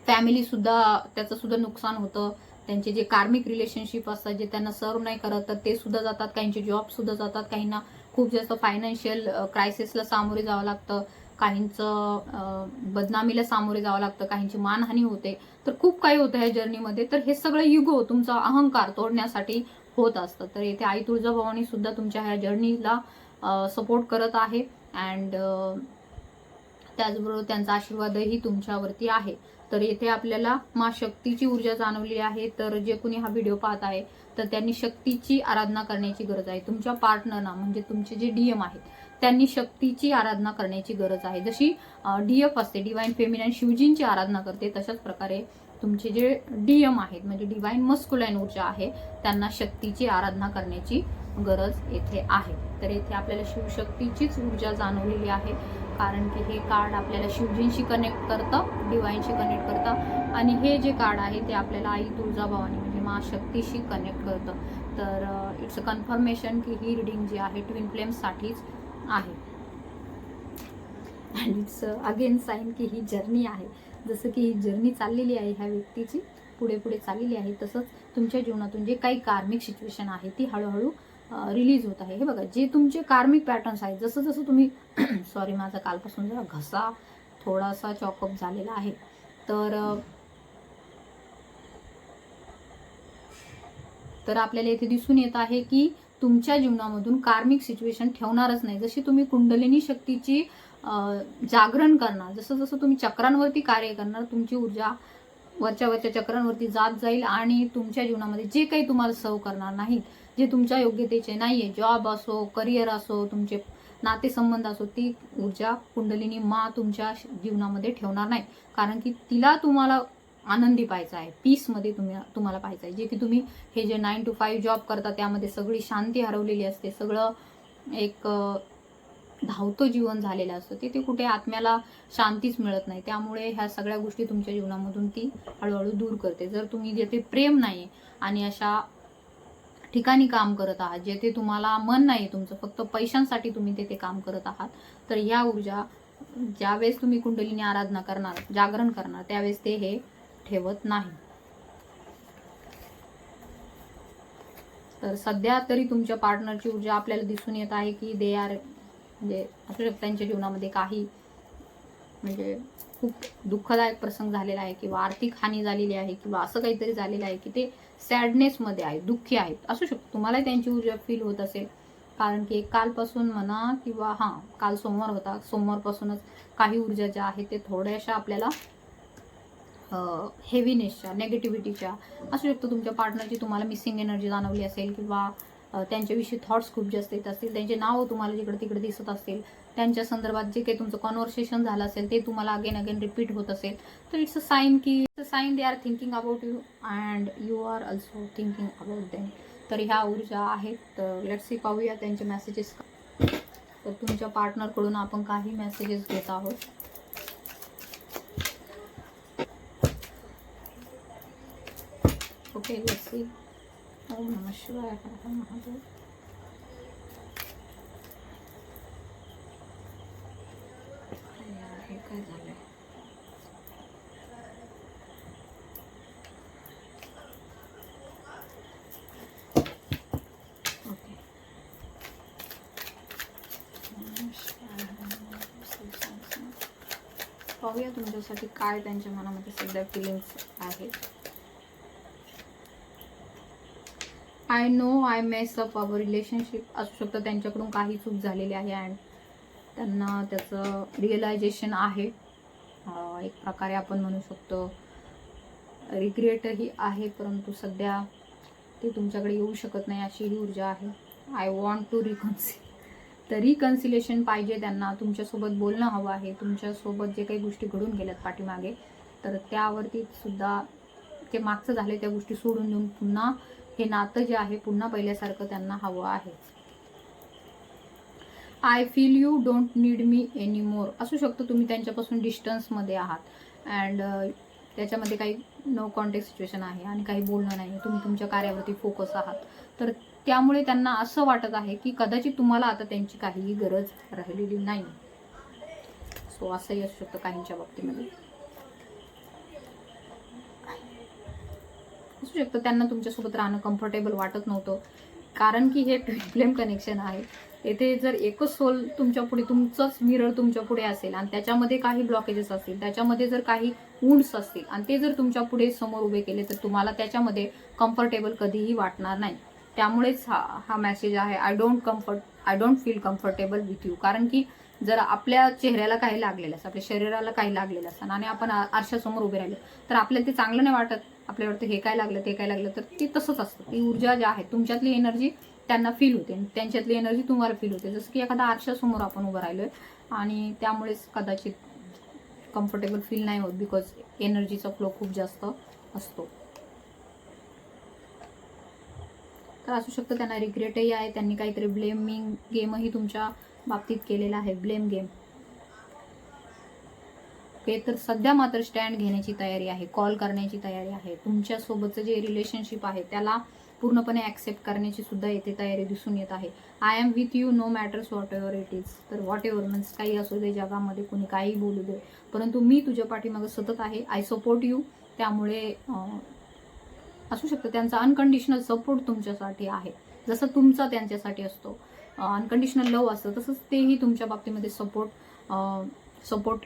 फॅमिलीसुद्धा त्याचं सुद्धा नुकसान होतं. त्यांचे जे कार्मिक रिलेशनशिप असतात जे त्यांना सर्व नाही करत तर ते सुद्धा जातात. काहींचे जॉबसुद्धा जातात. काहींना खूप जास्त फायनान्शियल क्रायसिसला सामोरे जावं लागतं. काहींचं बदनामीला सामोरे जावं लागतं. काहींची मानहानी होते. तर खूप काही होतं ह्या जर्नीमध्ये. तर हे सगळं युगो तुमचा अहंकार तोडण्यासाठी होत असतं. तर येथे आई तुळजाभवानी सुद्धा तुमच्या ह्या जर्नीला सपोर्ट करत आहे. अँड त्याचबरोबर त्यांचा आशीर्वादही तुमच्यावरती आहे. तर येथे आपल्याला मा शक्तीची ऊर्जा जाणवली आहे. तर जे कोणी हा व्हिडिओ पाहत आहे तर त्यांनी शक्तीची आराधना करण्याची गरज आहे. तुमच्या पार्टनरना म्हणजे तुमचे जे डीएम आहेत त्यांनी शक्तीची आराधना करण्याची गरज आहे. जशी डीएफ असते डिवाइन फेमिनाईन शिवजींची आराधना करते तशाच प्रकारे तुमचे जे डीएम आहेत म्हणजे डिवाइन मस्क्युलाइन ऊर्जा आहे त्यांना शक्तीची आराधना करण्याची गरज येथे आहे. तर येथे आपल्याला शिवशक्तीचीच ऊर्जा जाणवलेली आहे. कारण की हे कार्ड आपल्याला शिवजींशी कनेक्ट करतं, डिवाइनशी कनेक्ट करतं आणि हे जे कार्ड आहे ते आपल्याला आई तुळजाभवानी म्हणजे मा शक्तीशी कनेक्ट करतं. तर इट्स अ कन्फर्मेशन की ही रिडिंग जी आहे ट्विन फ्लेम्ससाठीच आहे. अँड इट्स अगेन साईन की ही जर्नी आहे. जसं की ही जर्नी चाललेली आहे ह्या व्यक्तीची पुढे पुढे चाललेली आहे तसंच तुमच्या जीवनातून जे काही कार्मिक सिच्युएशन आहे ती हळूहळू रिलीज होत आहे. हे बघा जे तुमचे कार्मिक पॅटर्न्स आहेत जसं जसं तुम्ही सॉरी माझा कालपासून जरा घसा थोडासा चॉकअप झालेला आहे. तर आपल्याला इथे दिसून येत आहे की तुमच्या जीवनामधून कार्मिक सिच्युएशन ठेवणारच नाही. जशी तुम्ही कुंडलिनी शक्तीची जागरण करणार जसं जसं तुम्ही चक्रांवरती कार्य करणार तुमची ऊर्जा वरच्या वरच्या चक्रांवरती जात जाईल आणि तुमच्या जीवनामध्ये जे काही तुम्हाला सर्व करणार नाहीत जे तुमच्या योग्यतेचे नाहीये जॉब असो करिअर असो तुमचे नातेसंबंध असो ती ऊर्जा कुंडलिनी मा तुमच्या जीवनामध्ये ठेवणार नाही. कारण की तिला तुम्हाला आनंदी पाहायचा आहे पीसमध्ये तुम्हाला पाहायचं आहे. जे की तुम्ही हे जे 9 to 5 जॉब करता त्यामध्ये सगळी शांती हरवलेली असते. सगळं एक धावतं जीवन झालेलं असतं तिथे कुठे आत्म्याला शांतीच मिळत नाही. त्यामुळे ह्या सगळ्या गोष्टी तुमच्या जीवनामधून ती हळूहळू दूर करते. जर तुम्ही जेथे प्रेम नाही आणि अशा ठिकाणी काम करत आहात जेथे तुम्हाला मन नाही तुमचं फक्त पैशांसाठी तुम्ही तेथे काम करत आहात तर ह्या ऊर्जा ज्यावेळेस तुम्ही कुंडलिनी आराधना करणार जागरण करणार त्यावेळेस ते हे ठेवत नाही. तर सध्या तरी तुमच्या पार्टनरची ऊर्जा आपल्याला दिसून येत आहे की दे आर म्हणजे असू शकतं त्यांच्या जीवनामध्ये काही म्हणजे खूप दुःखदायक प्रसंग झालेला आहे किंवा आर्थिक हानी झालेली आहे किंवा असं काहीतरी झालेलं आहे की ते सॅडनेसमध्ये आहे दुःखी आहेत असू शकतं. तुम्हालाही त्यांची ऊर्जा फील होत असेल कारण की कालपासून म्हणा किंवा काल सोमवार होता सोमवारपासूनच काही ऊर्जा ज्या आहेत ते थोड्याशा आपल्याला हेवीनेसच्या नेगेटिव्हिटीच्या असू शकतं. तुमच्या पार्टनरची तुम्हाला मिसिंग एनर्जी जाणवली असेल किंवा त्यांच्याविषयी थॉट्स खूप जास्त येत असतील त्यांचे नाव तुम्हाला जिकडे तिकडे दिसत असतील त्यांच्या संदर्भात जे काही तुमचं कॉन्व्हर्सेशन झालं असेल ते तुम्हाला अगेन रिपीट होत असेल तर इट्स अ साईन की they are thinking about you and you are also thinking about them. तर ह्या ऊर्जा आहेत. तर लेट्स सी पाहूया त्यांचे मेसेजेस. तर तुमच्या पार्टनरकडून आपण काही मेसेजेस घेत आहोत. Okay let's see. ओम नमः शिवाय. हर हर महादेव. हे काय झालंय ओके पाहूया तुमच्यासाठी काय त्यांच्या मनामध्ये सध्या फिलिंग्स आहेत. I know I mess up our relationship असू शकतं त्यांच्याकडून काही चूक झालेली आहे अँड त्यांना त्याचं रिअलायझेशन आहे. एक प्रकारे आपण म्हणू शकतो रिग्रेटही आहे परंतु सध्या ते तुमच्याकडे येऊ शकत नाही अशी ही ऊर्जा आहे. आय वॉन्ट टू तर रिकन्सिलेशन पाहिजे त्यांना तुमच्यासोबत बोलणं हवं आहे. तुमच्यासोबत जे काही गोष्टी घडून गेल्यात पाठीमागे तर त्यावरती सुद्धा ते मागचं झाले त्या गोष्टी सोडून देऊन पुन्हा हे नातं जे आहे पुन्हा पहिल्यासारखं त्यांना हवं आहे. I feel you don't need me any more असू शकतं तुम्ही त्यांच्यापासून डिस्टन्समध्ये आहात अँड त्याच्यामध्ये काही नो कॉन्टॅक्ट सिच्युएशन आहे आणि काही बोलणं नाही तुम्ही तुमच्या कार्यावरती फोकस आहात. तर त्यामुळे त्यांना असं वाटत आहे की कदाचित तुम्हाला आता त्यांची काहीही गरज राहिलेली नाही. सो असंही असू शकतं काहींच्या बाबतीमध्ये. असू शकतं त्यांना तुमच्यासोबत राहणं कम्फर्टेबल वाटत नव्हतं, कारण की हे ट्विन फ्लेम कनेक्शन आहे. येथे जर एकच सोल तुमच्या पुढे, तुमचंच मिरर तुमच्या पुढे असेल आणि त्याच्यामध्ये काही ब्लॉकेजेस असतील, त्याच्यामध्ये जर काही वुंड्स असतील आणि ते जर तुमच्या पुढे समोर उभे केले, तर तुम्हाला त्याच्यामध्ये कम्फर्टेबल कधीही वाटणार नाही. त्यामुळेच हा मेसेज आहे, I don't feel comfortable with you. कारण की जर आपल्या चेहऱ्याला काही लागलेलं असतं, आपल्या शरीराला काही लागलेलं असतं आणि आपण आरशासमोर उभे राहिलो, तर आपल्याला ते चांगलं नाही वाटत. आपल्याला वाटतं हे काय लागलं, ते काय लागलं. तर ते तसंच असतं. ती ऊर्जा जी आहे, तुमच्यातली एनर्जी त्यांना फील होते आणि त्यांच्यातली एनर्जी तुम्हाला फील होते. जसं की एखादा आरशासमोर आपण उभं राहिलोय आणि त्यामुळेच कदाचित कम्फर्टेबल फील नाही होत, बिकॉज एनर्जीचा फ्लो खूप जास्त असतो. तर असू शकतं त्यांना रिग्रेटही आहे, त्यांनी काहीतरी ब्लेमिंग गेमही तुमच्या बाबतीत केलेला आहे, ब्लेम गेम. ओके, तर सध्या मात्र स्टँड घेण्याची तयारी आहे, कॉल करण्याची तयारी आहे. तुमच्यासोबतचं जे रिलेशनशिप आहे त्याला पूर्णपणे ॲक्सेप्ट करण्याची सुद्धा येथे तयारी दिसून येत आहे. I am with you no matters whatever it is. तर व्हॉट एव्हर मीन्स काही असू दे जगामध्ये, कोणी काही बोलू दे, परंतु मी तुझ्या पाठीमागं सतत आहे. I support you. त्यामुळे असू शकतं त्यांचा अनकंडिशनल सपोर्ट तुमच्यासाठी आहे. जसं तुमचा त्यांच्यासाठी असतो अनकंडिशनल लव्ह असतं, तसंच तेही तुमच्या बाबतीमध्ये सपोर्ट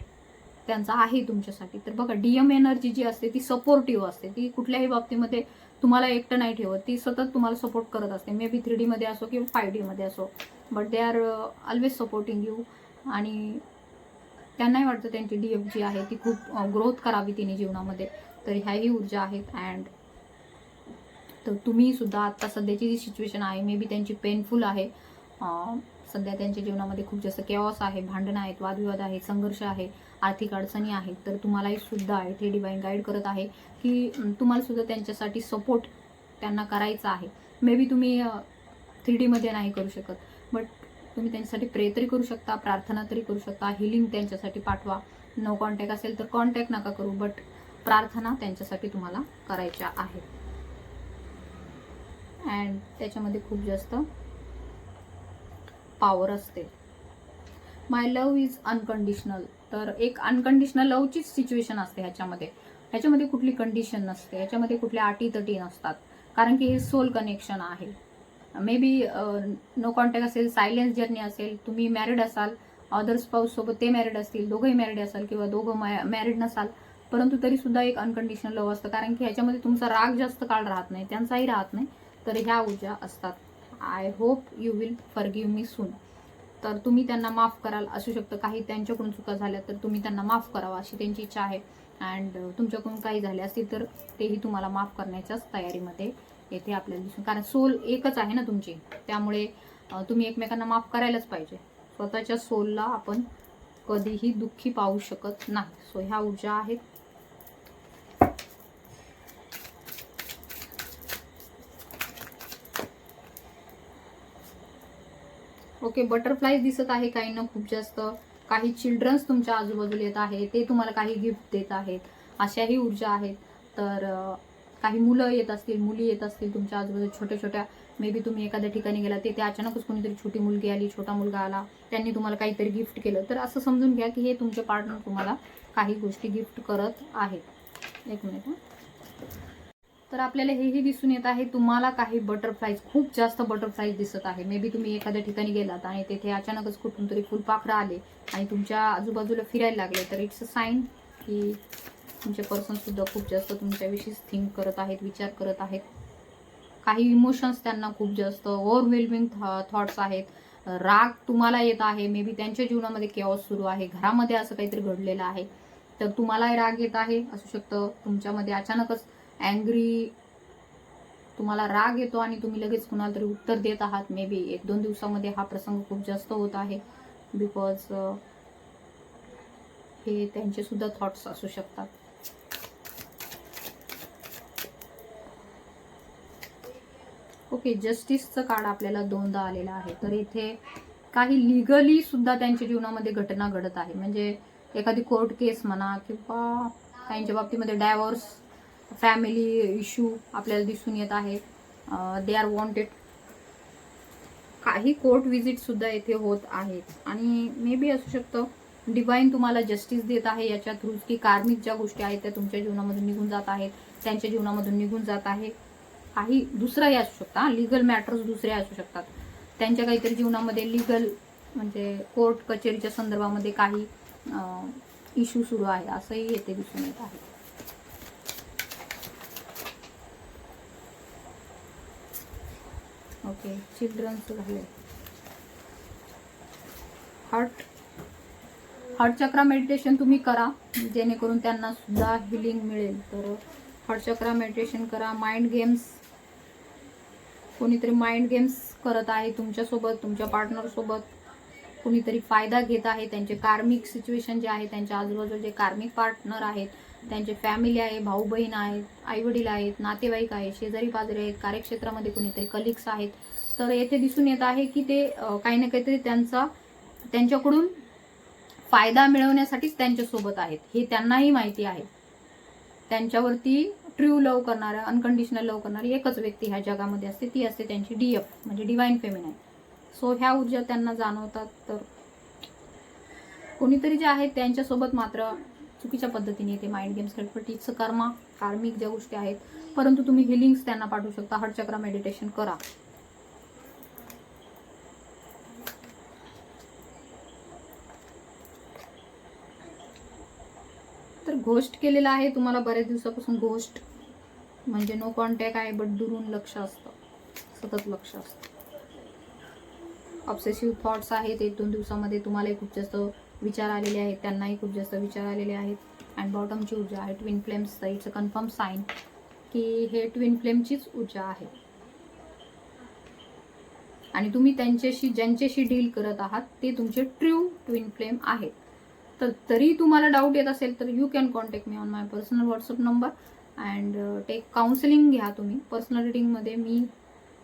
त्यांचा आहे तुमच्यासाठी. तर बघा, डीएम एनर्जी जी असते ती सपोर्टिव्ह असते. ती कुठल्याही बाबतीमध्ये तुम्हाला एकटं नाही ठेवत, ती सतत तुम्हाला सपोर्ट करत असते. मे बी 3D मध्ये असो किंवा 5D मध्ये असो, but they are always supporting you. आणि त्यांनाही वाटतं त्यांची डीएफ जी आहे ती खूप ग्रोथ करावी तिने जीवनामध्ये. तर ह्याही ऊर्जा आहेत. अँड तर तुम्ही सुद्धा आता सध्याची जी सिच्युएशन आहे, मे बी त्यांची पेनफुल आहे. सध्या त्यांच्या जीवनामध्ये खूप जास्त केऑस आहे, भांडणं आहेत, वादविवाद आहेत, संघर्ष आहे, आर्थिक अडचणी आहेत. तर तुम्हालाही सुद्धा इथे डिवाइन गाईड करत आहे की तुम्हाला सुद्धा त्यांच्यासाठी सपोर्ट त्यांना करायचा आहे. मे बी तुम्ही 3D मध्ये नाही करू शकत, बट तुम्ही त्यांच्यासाठी प्रे तरी करू शकता, प्रार्थना तरी करू शकता, हिलिंग त्यांच्यासाठी पाठवा. नो कॉन्टॅक्ट असेल तर कॉन्टॅक्ट नका करू, बट प्रार्थना त्यांच्यासाठी तुम्हाला करायच्या आहेत. अँड त्याच्यामध्ये खूप जास्त पॉवर असते. माय लव्ह इज अनकंडिशनल. तर एक अनकंडिशनल लव्हचीच सिच्युएशन असते ह्याच्यामध्ये कुठली कंडिशन नसते, ह्याच्यामध्ये कुठल्या अटीतटी नसतात, कारण की हे सोल कनेक्शन आहे. मे बी नो कॉन्टॅक्ट असेल, सायलेन्स जर्नी असेल, तुम्ही मॅरिड असाल, अदर स्पाऊस सोबत ते मॅरिड असतील, दोघंही मॅरिड असाल किंवा दोघं मॅरिड नसाल, परंतु तरी सुद्धा एक अनकंडिशनल लव्ह असतं, कारण की ह्याच्यामध्ये तुमचा राग जास्त काळ राहत नाही, त्यांचाही राहत नाही. तर ह्या ऊर्जा असतात. I hope you will forgive me soon. तर तुम्ही त्यांना माफ कराल. असू शकतं काही त्यांच्याकडून चुका झाल्या तर तुम्ही त्यांना माफ करावं अशी त्यांची इच्छा आहे. अँड तुमच्याकडून काही झाले असतील तर तेही तुम्हाला माफ करण्याच्याच तयारीमध्ये येथे आपल्याला दिसून, कारण सोल एकच आहे ना तुमची, त्यामुळे तुम्ही एकमेकांना माफ करायलाच पाहिजे. स्वतःच्या सोलला आपण कधीही दुःखी पाहू शकत नाही. सो ह्या ऊर्जा आहेत. ओके, बटरफ्लाय दिसत आहे काहींना खूप जास्त. काही चिल्ड्रन्स तुमच्या आजूबाजूला येत आहे, ते तुम्हाला काही गिफ्ट देत आहेत, अशाही ऊर्जा आहेत. तर काही मुलं येत असतील, मुली येत असतील तुमच्या आजूबाजूला छोट्या छोट्या. मे बी तुम्ही एखाद्या ठिकाणी गेला, ते अचानकच कोणीतरी छोटी मुलगी आली, छोटा मुलगा आला, त्यांनी तुम्हाला काहीतरी गिफ्ट केलं. तर असं समजून घ्या की हे तुमचे पार्टनर तुम्हाला काही गोष्टी गिफ्ट करत आहेत. एक मिनिट. तर आपल्याला हेही दिसून येत आहे तुम्हाला काही बटरफ्लाईज, खूप जास्त बटरफ्लाईज दिसत आहे. मे बी तुम्ही एखाद्या ठिकाणी गेलात आणि तेथे अचानकच कुठून तरी फुलपाखरं आले आणि तुमच्या आजूबाजूला फिरायला लागले, तर इट्स अ साईन की तुमचे पर्सन सुद्धा खूप जास्त तुमच्याविषयी थिंक करत आहेत, विचार करत आहेत. काही इमोशन्स त्यांना खूप जास्त ओव्हरवेल्मिंग थॉट्स आहेत. राग तुम्हाला येत आहे, मे बी त्यांच्या जीवनामध्ये केऑस सुरू आहे, घरामध्ये असं काहीतरी घडलेलं आहे, तर तुम्हालाही राग येत आहे. असू शकतं तुमच्यामध्ये अचानकच अँग्री, तुम्हाला राग येतो आणि तुम्ही लगेच कुणाला तरी उत्तर देत आहात. मे बी 1-2 दिवसामध्ये हा प्रसंग खूप जास्त होत आहे, बिकॉज हे त्यांचे सुद्धा थॉट्स असू शकतात. ओके, जस्टिसचं कार्ड आपल्याला 2दा आलेलं आहे. तर इथे काही लिगली सुद्धा त्यांच्या जीवनामध्ये घटना घडत आहे, म्हणजे एखादी कोर्ट केस म्हणा किंवा काहींच्या बाबतीमध्ये डायव्होर्स, फॅमिली इश्यू आपल्याला दिसून येत आहे. They are wanted. काही कोर्ट व्हिजिट सुद्धा येथे होत आहेत आणि मे बी असू शकतं डिवाइन तुम्हाला जस्टिस देत आहे याच्या थ्रू, की कार्मिक ज्या गोष्टी आहेत त्या तुमच्या जीवनामधून निघून जात आहेत, त्यांच्या जीवनामधून निघून जात आहे. काही दुसराही असू शकता, लिगल मॅटर्स दुसरे असू शकतात, त्यांच्या काहीतरी जीवनामध्ये लिगल म्हणजे कोर्ट कचेरीच्या संदर्भामध्ये काही इश्यू सुरू आहे असंही येथे दिसून येत आहे. ओके, चिल्ड्रन्स झाले. हार्ट चक्रा मेडिटेशन तुम्ही करा, जेणेकरून त्यांना सुद्धा हिलिंग मिळेल. तर हार्ट चक्रा मेडिटेशन करा. माइंड गेम्स, कोणीतरी माइंड गेम्स करत आहे तुमच्यासोबत, तुमच्या पार्टनरसोबत कोणीतरी फायदा घेत आहे. त्यांचे कार्मिक सिच्युएशन जे आहे, त्यांच्या आजूबाजूला जे कार्मिक पार्टनर आहेत, त्यांचे फॅमिली आहे, भाऊ बहीण आहेत, आईवडील आहेत, नातेवाईक आहेत, शेजारी पाजारी आहेत, कार्यक्षेत्रामध्ये कोणीतरी कलिग्स आहेत. तर येथे दिसून येत आहे की ते काही ना काहीतरी त्यांच्याकडून फायदा मिळवण्यासाठीच त्यांच्यासोबत आहेत, हे त्यांनाही माहिती आहे. त्यांच्यावरती ट्रू लव्ह करणारं, अनकंडिशनल लव्ह करणारी एकच व्यक्ती ह्या जगामध्ये असते, ती असते त्यांची DF म्हणजे डिवाइन फेमिनाईन. सो ह्या ऊर्जा त्यांना जाणवतात. तर कोणीतरी जे आहे त्यांच्यासोबत मात्र चुकीच्या पद्धतीने ते माइंड गेम्स खेळतात. टीचं कर्मा, कार्मिक ज्या गोष्टी आहेत, परंतु तुम्ही हिलिंग्स त्यांना पाठवू शकता. हार्ट चक्रा मेडिटेशन करा. तर घोस्ट केलेला आहे तुम्हाला बऱ्याच दिवसापासून. घोस्ट म्हणजे नो कॉन्टॅक्ट आहे, बट दुरून लक्ष असतं, सतत लक्ष असतं. ऑब्सेसिव्ह थॉट्स आहेत, 1-2 दिवसामध्ये तुम्हालाही खूप जास्त विचार आलेले आहेत, त्यांनाही खूप जास्त विचार आलेले आहेत. अँड बॉटमची ऊर्जा आहे twin flames. It's a confirm sign की हे ट्विन फ्लेमचीच ऊर्जा आहे. आणि तुम्ही ज्यांच्याशी डील करत आहात ते तुमचे ट्रू ट्विन फ्लेम आहेत. तर तरी तुम्हाला डाऊट येत असेल तर you can contact me on my personal WhatsApp number and take counselling घ्या तुम्ही. पर्सनल रिडिंगमध्ये मी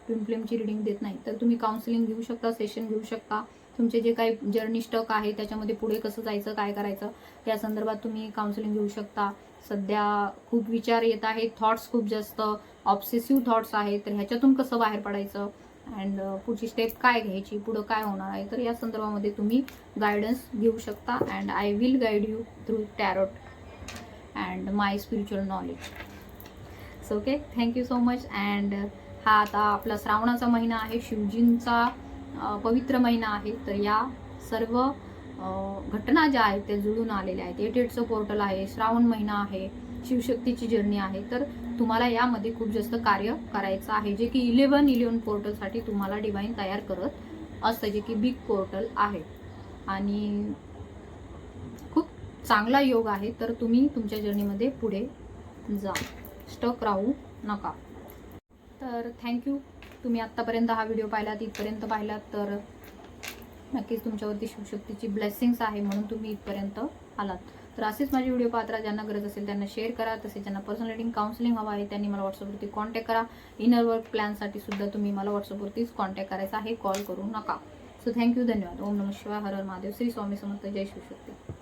ट्विन फ्लेमची रिडिंग देत नाही, तर तुम्ही काउन्सिलिंग घेऊ शकता, सेशन घेऊ शकता. तुमचे जे काही जर्नी स्टक आहे त्याच्यामध्ये पुढे कसं जायचं, काय करायचं या संदर्भात तुम्ही काउन्सिलिंग घेऊ शकता. सध्या खूप विचार येत आहेत, थॉट्स खूप जास्त ऑब्सेसिव्ह थॉट्स आहेत, तर ह्याच्यातून कसं बाहेर पडायचं अँड पुढची स्टेप काय घ्यायची, पुढं काय होणार आहे, तर या संदर्भामध्ये तुम्ही गायडन्स घेऊ शकता. And I will guide you through tarot and my spiritual knowledge. So okay, thank you so much. And हा आता आपला श्रावणाचा महिना आहे, शिवजींचा पवित्र महिना आहे. तर या सर्व घटना ज्या आहेत त्या जुळून आलेल्या आहेत. 88चं पोर्टल आहे, श्रावण महिना आहे, शिवशक्तीची जर्नी आहे. तर तुम्हाला यामध्ये खूप जास्त कार्य करायचं आहे, जे की 11 पोर्टलसाठी तुम्हाला डिवाइन तयार करत असतं, जे की बिग पोर्टल आहे आणि खूप चांगला योग आहे. तर तुम्ही तुमच्या जर्नीमध्ये पुढे जा, स्टक राहू नका. तर थँक्यू. तुम्ही आत्तापर्यंत हा व्हिडिओ पाहिलात, इथपर्यंत पाहिलात, तर नक्कीच तुमच्यावरती शिवशक्तीची ब्लेसिंग्स आहे म्हणून तुम्ही इथपर्यंत आलात. तर असेच माझे व्हिडिओ पाहत ज्यांना गरज असेल त्यांना शेअर करा. तसेच ज्यांना पर्सनल रिडिंग काउन्सिलिंग हवा आहे त्यांनी मला व्हॉट्सअपवरती कॉन्टॅक्ट करा. इनर वर्क प्लॅनसाठी सुद्धा तुम्ही मला व्हॉट्सअपवरतीच कॉन्टॅक्ट करायचा आहे, कॉल करू नका. सो थँक्यू, धन्यवाद. ओम नमः शिवाय, हर हर महादेव, श्री स्वामी समर्थ, जय शिवशक्ती.